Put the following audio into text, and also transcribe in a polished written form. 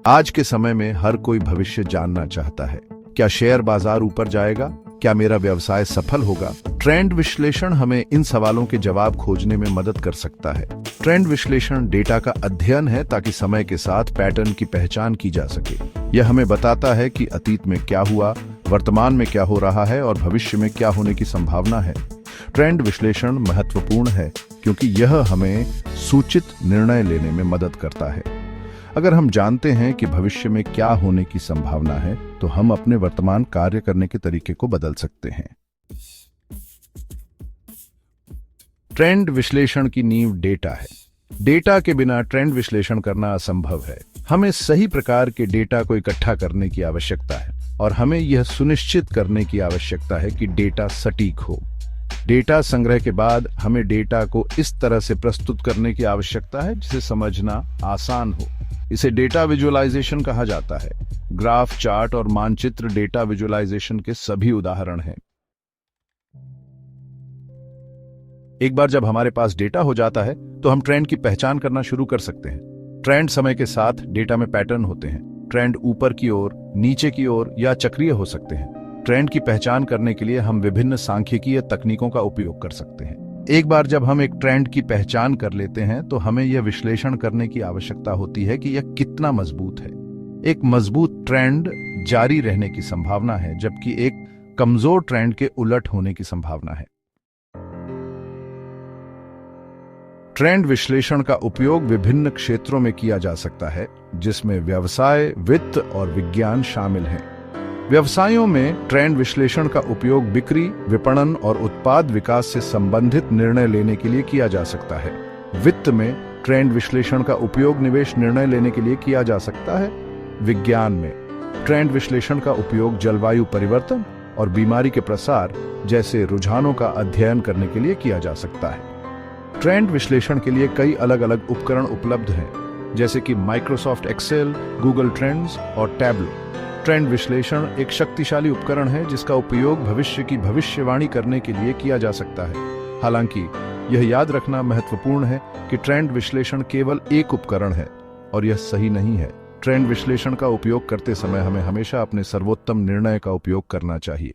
आज के समय में हर कोई भविष्य जानना चाहता है। क्या शेयर बाजार ऊपर जाएगा? क्या मेरा व्यवसाय सफल होगा? ट्रेंड विश्लेषण हमें इन सवालों के जवाब खोजने में मदद कर सकता है। ट्रेंड विश्लेषण डेटा का अध्ययन है ताकि समय के साथ पैटर्न की पहचान की जा सके। यह हमें बताता है कि अतीत में क्या हुआ, वर्तमान में क्या हो रहा है और भविष्य में क्या होने की संभावना है। ट्रेंड विश्लेषण महत्वपूर्ण है क्योंकि यह हमें सूचित निर्णय लेने में मदद करता है। अगर हम जानते हैं कि भविष्य में क्या होने की संभावना है, तो हम अपने वर्तमान कार्य करने के तरीके को बदल सकते हैं। ट्रेंड विश्लेषण की नींव डेटा है। डेटा के बिना ट्रेंड विश्लेषण करना असंभव है। हमें सही प्रकार के डेटा को इकट्ठा करने की आवश्यकता है और हमें यह सुनिश्चित करने की आवश्यकता है कि डेटा सटीक हो। डेटा संग्रह के बाद हमें डेटा को इस तरह से प्रस्तुत करने की आवश्यकता है जिसे समझना आसान हो। इसे डेटा विजुअलाइजेशन कहा जाता है। ग्राफ, चार्ट और मानचित्र डेटा विजुअलाइजेशन के सभी उदाहरण हैं। एक बार जब हमारे पास डेटा हो जाता है तो हम ट्रेंड की पहचान करना शुरू कर सकते हैं। ट्रेंड समय के साथ डेटा में पैटर्न होते हैं। ट्रेंड ऊपर की ओर, नीचे की ओर या चक्रीय हो सकते हैं। ट्रेंड की पहचान करने के लिए हम विभिन्न सांख्यिकीय तकनीकों का उपयोग कर सकते हैं। एक बार जब हम एक ट्रेंड की पहचान कर लेते हैं तो हमें यह विश्लेषण करने की आवश्यकता होती है कि यह कितना मजबूत है। एक मजबूत ट्रेंड जारी रहने की संभावना है, जबकि एक कमजोर ट्रेंड के उलट होने की संभावना है। ट्रेंड विश्लेषण का उपयोग विभिन्न क्षेत्रों में किया जा सकता है, जिसमें व्यवसाय, वित्त और विज्ञान शामिल हैं। व्यवसायों में ट्रेंड विश्लेषण का उपयोग बिक्री, विपणन और उत्पाद विकास से संबंधित निर्णय लेने के लिए किया जा सकता है। वित्त में ट्रेंड विश्लेषण का उपयोग निवेश निर्णय लेने के लिए किया जा सकता है। विज्ञान में ट्रेंड विश्लेषण का उपयोग जलवायु परिवर्तन और बीमारी के प्रसार जैसे रुझानों का अध्ययन करने के लिए किया जा सकता है। ट्रेंड विश्लेषण के लिए कई अलग अलग उपकरण उपलब्ध हैं, जैसे कि माइक्रोसॉफ्ट एक्सेल, गूगल ट्रेंड्स और टैब्लो। ट्रेंड विश्लेषण एक शक्तिशाली उपकरण है जिसका उपयोग भविष्य की भविष्यवाणी करने के लिए किया जा सकता है। हालांकि यह याद रखना महत्वपूर्ण है कि ट्रेंड विश्लेषण केवल एक उपकरण है और यह सही नहीं है। ट्रेंड विश्लेषण का उपयोग करते समय हमें हमेशा अपने सर्वोत्तम निर्णय का उपयोग करना चाहिए।